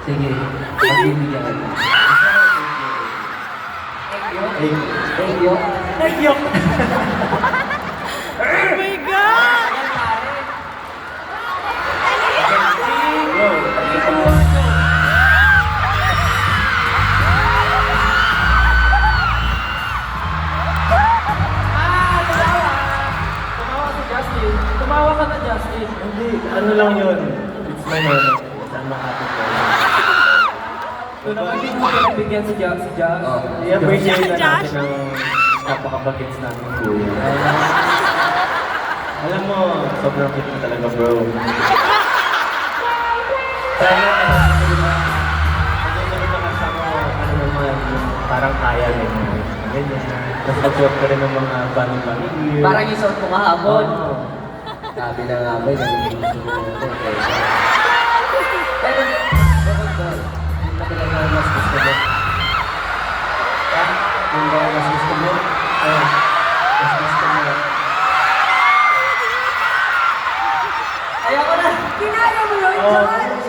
Sige, pagbibigyan ka. Thank you. Thank you! Oh my God! Tumawa ka na, Justin. Hindi, ano lang yun. It's my moment. Saan makapit ko. Kung naman hindi mo pinabigyan si Jazz. I-appreciate na Josh. natin ang napaka-bagets natin kuya. Alam mo, sobrang cute mo talaga bro. Sana pag nakasama mo, ano naman, parang kaya rin mo. Ganyan. Tapos pag-short ka rin ng mga family. Parang isuot mo kahapon. Oo. Sabi na nga ba, nag-iisip ko na ito. Pero, bukod doon, yun na talaga mas gusto mo. Ha? Yung ba mas gusto mo? Mas gusto mo. Kaya ko na. Kinaya mo yun, Oo. George!